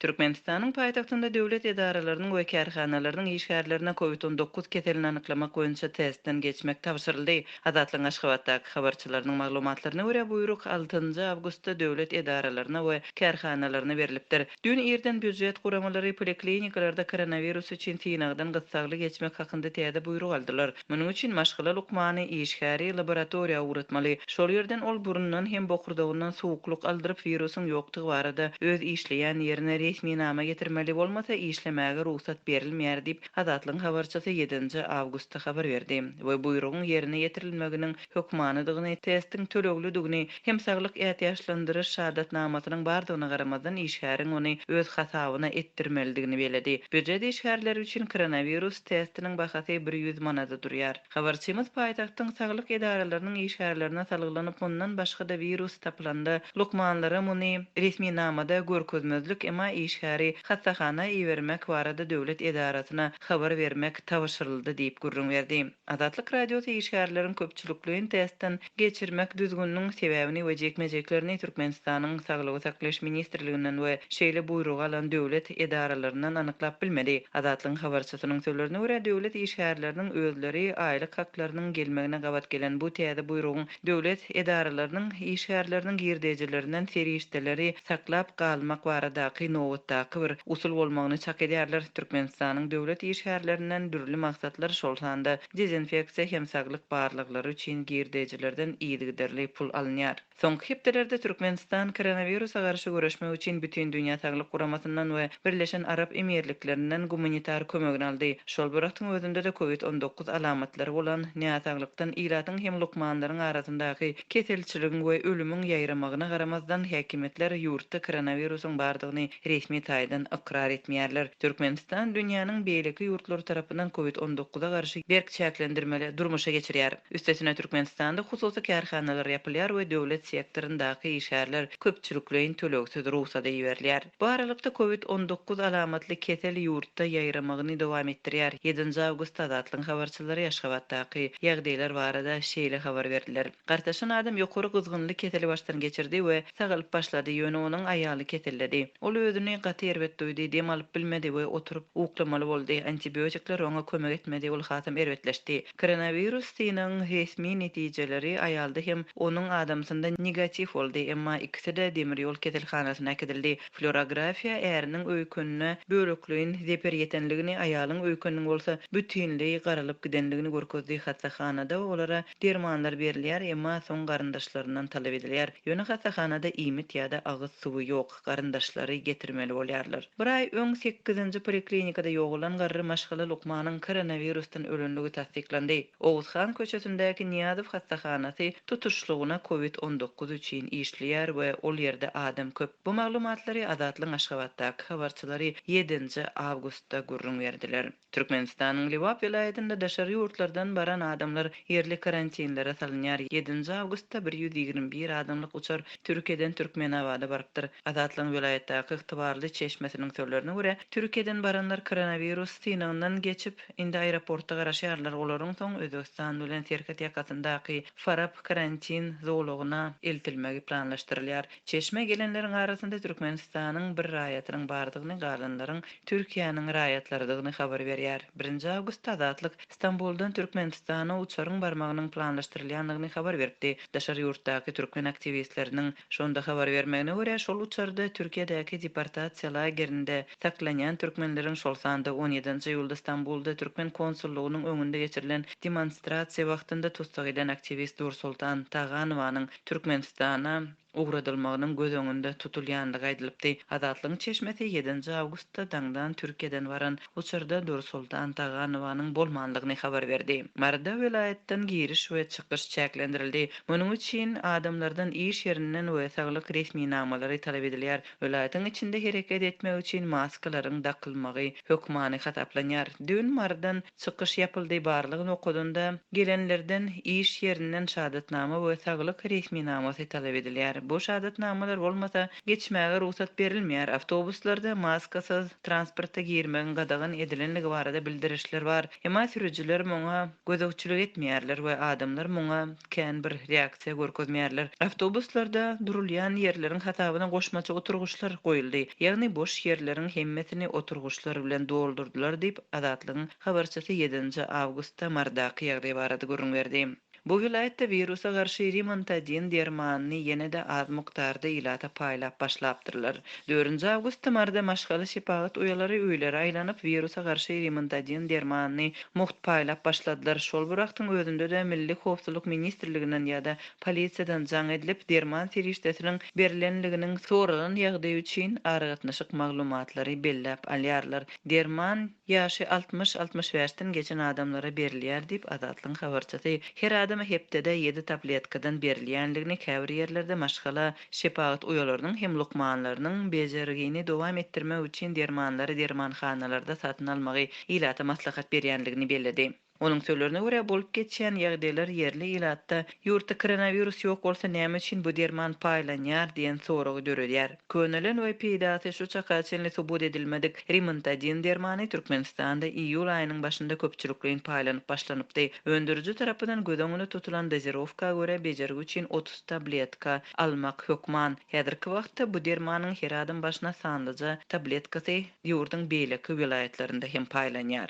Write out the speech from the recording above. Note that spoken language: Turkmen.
Türkmenistanyň paýtagtynda döwlet edaralarynyň we kärhanalarynyň işgärlerine COVID-19 keselini anyklamak boýunça testden geçmek tapşyryldy. Adatlyň Aşgabatdaky habarçylarynyň maglumatlaryna görä buyruk 6 awgustda döwlet edaralaryna we kärhanalaryna berilipdir. Dün ýerden büdjet guramalary poliklinikalarda koronavirus üçin synagdan gytsagly geçmek hakynda täze buyruk aldylar. Munyň üçin maşgala lukmany işgäri laboratoriýa uğratmaly. Şol ýerden ol burundan hem bokurdagyndan sowukluk aldyryp virusyň ýokdugy barada öz işleýän ýerine resmi nama getirmeli bolmasa işlemäge ruhsat berilmeýär diýip Adatlyň habarçysy 7 awgustda habar berdi. We buyrugyň ýerine getirilmeginiň hökmanydygyny, testiň töleglüdigini hem saglyk ähtiýaçlandyryş şahadatnamasynyň bardygyna garamazdan işgäriň ony öz hasabyna etdirmelidigini beledi. Büdjet işgärleri üçin koronavirus testiniň bahasy 100 manada durýar. Habarçymyz paýtagtyň saglyk edaralarynyň işgärlerine salyglanyp ondan başga da virus tapylanda lukmanlara muny resmi namada görkezmezlik ema işgäri hassahana iýermek barada döwlet edarasyna habar bermek tabşyryldy diýip gurrun berdi. Adatlyk radioda işgärleriň köpçülikligini testden geçirmek düzgünlüğüň sebäbini we jekmejeklerini Türkmenistanyň Saglygy saklaş ministrliginden we şeýle buyrug alan döwlet edaralarynyň anyklap bilmedi. Adatlyň habarçysynyň sözlerine görä döwlet işgärleriniň özleri aýlyk haklarynyň gelmegine gabat gelen bu täze buyrugyň döwlet edaralarynyň işgärleriniň girdejilerinden serişdeleri saklap galmak baradaky nowatdaky bir usul bolmagyny çak edýärler. Türkmenistanyň döwlet işgärlerinden dürli maksatlar şolsanda dezinfeksiýa hem saglyk barlyklary üçin girdejilerden iýdigderli pul alınýar. Soňky hepdelerde Türkmenistan koronavirusa garşy görüşmek üçin bütün dünýä saglyk guramasyndan we Birleşen Arap Emirliklerinden gumanitar kömegini aldy. Şol bıraktyň özünde de COVID-19 alamatlary bolan näsaglykdan ýylatyň hem lukmanlaryň arasyndaky keselçiligiň we ölümüň ýaýramagyna garamazdan häkimetler ýurtda koronavirusyň bardygyny resmi taýdan ikrar etmeýärler. Türkmenistan dünýäniň beýleki ýurtlary tarapyndan COVID-19'a garşy berk çäklendirmeli durmuşa geçirýär. Üstesine Türkmenistanda hususy kärhanalar ýapylýar we döwlet sektorundaky işgärler köpçülikligiň töleksiz ruhsat berilýär. Bu aralykda COVID-19 alamatly kesel ýurtda ýaýramagyny dowam etdirýär. 7 awgustda Adatlyň habarçylary Aşgabatdaky ýagdaýlar barada şeýle habar berdiler. Gartaşan adam ýokary gyzgynlyk keseli başdan geçirdi we sagalyp başlady. Ýöne onuň aýaly keselledi. Ol özüni gaty erbet duýdy, dem alyp bilmedi we oturup uklamaly boldy. Antibiotikler oňa kömek etmedi, ol hasam erbetleşdi. Koronavirus synyň resmi netijeleri aýalda hem onuň adamsynda negativ boldy, emma ikisi de demir ýol keselhanasyna kedildi. Floragrafiýa äriniň öýkünine bölekligiň zeper ýetenligini, aýalyň öýküniniň bolsa bütünlegi garalyp gidenligini görkezdi. Hastahanada olara dermanlar berilýär, emma soň garyndaşlaryndan talap edilýär. Ýöne hastahanada iýmit ýa-da agyz suwy ýok, garyndaşlary getirmeli bolýarlar. Bir ay öň 8-nji poliklinikada ýogulan garry maşgala lukmanyň koronavirusdan ölenligi tasdiklandy. Owuzhan köçesindäki Niýazow hastahanasy tutuşlugyna COVID-19 üçin işleýär we ol ýerde adam köp. Bu maglumatlary Adatlyň Aşgabatdaky habarçylary 7 awgustda gurrun berdiler. Türkmenistanyň Liwap vilayetinde daşary ýurtlardan baran adamlar ýerli karantinlere salynýar. 7 awgustda 121 adamlyk uçar Türkiýeden Türkmenabada barypdyr. Adatlyň vilayetdaky ygtybarly çeşmesiniň sözlerine görä, Türkiýeden baranlar koronavirus synagyndan geçip indi aeroportda garaşýarlar. Olaryň soň Özbekistan bilen Serkat ýakasyndaky Farab karantin zowlugyna eltilmegi planlaşdyrylýar. Çeşme gelenleriň arasynda Türkmenistanyň bir raýatynyň bardygyny, galanlaryň Türkiýanyň raýatlarydygyny habar berýär. 1 awgustda Adatlyk Istanbuldan Türkmenistana uçaryň barmagynyň planlaşdyrylýanlygyny habar berdi. Daşary ýurtdaky türkmen aktivistleriniň şonda habar bermegine görä, şol uçarda Türkiýedäki deportasiýa lagerinde saklanýan türkmenleriň şol sanda 17 ýylda Istanbulda türkmen konsullugynyň öňünde geçirilen demonstrasiýa wagtynda tutsak eden aktivist Nursultan Taganowanyň Türkmenistana uğradylmagynyň göz öňünde tutulýanlygy aýdylypdy. Adatlyň çeşmesi 7 awgustda daňdan Türkiýeden baran uçurda Nursultan Taganowanyň bolmanlygyny habar berdi. Marda vilayetden giriş we çykyş çäklendirildi. Munyň üçin adamlardan iş ýerinden we saglyk resmi namalary talap edilýär. Vilayetyň içinde hereket etmek üçin maskalaryň dakylmagy hökmany hataplanýar. Dün mardan çykyş ýapyldy. Barlygyny okudunda gelenlerden iş ýerinden şahadatnama we saglyk resmi namasy talap edilýär. Bu şahatnamalar bolmasa geçmäge ruhsat berilmeýär. Awtobuslarda maskasız transportda girmegen gadagan edilenligi barada bildirişler bar. Emma sürüjiler muňa gözegçilik etmeýärler we adamlar muňa kän bir reaksiýa görkezmeýärler. Awtobuslarda durulýan ýerleriň hatabyna goşmaça oturguşlar goýuldy. Ýagny boş ýerleriň hemmetini oturguşlar bilen doldurdular diýip Azatlygyň habarçysy 7 awgustda mardaky ýagdaý barada görünýärdi. Bu vilayetde virusa garşy rimontajin dermanyny ýene-de az mukdarda ilata paýlap başlapdyrlar. 4 awgustda marda maşgaly şepagat uýalary öýlere aýlanyp virusa garşy rimontajin dermanyny muht paýlap başladylar. Şol bir wagtyň özünde de Milli Howpsuzlyk ministrliginden ýa-da polisiýadan jaň edilip derman serişdesiniň berilenliginiň soralan ýagdaý üçin aragatnaşyk maglumatlary belläp alýarlar. Derman ýaşy 60-65-den geçen adamlara berilýär diýip Azatlygyň habarçysy her adama hepdede 7 tabletkadan berilýänligini, käbir ýerlerde maşgala şepagat uýalarynyň hem lukmanlarynyň bejerigini dowam etdirmek üçin dermanlary dermanhanalarda satyn almagy ilata maslahat berýänligini belledi. Onun sözlerine görä bolup geçýän ýagdaýlar yerli ilatda ýurtda koronavirus ýok bolsa näme üçin bu derman paýlanýar diýen soragy döredýär. Könelen we peýdasy şu çaka çenli subut edilmedik rimontajin dermany Türkmenistanda iýul aýynyň başynda köpçülikliň paýlanyp başlanypdy. Öndürüji tarapyndan gödöňüne tutulan dozirowka görä bejergi üçin 30 tabletka almak hökman. Häzirki wagtda bu dermanyň her adam başyna sanlyja tabletkasy ýurduň beýleki vilayetlerinde hem paýlanýar.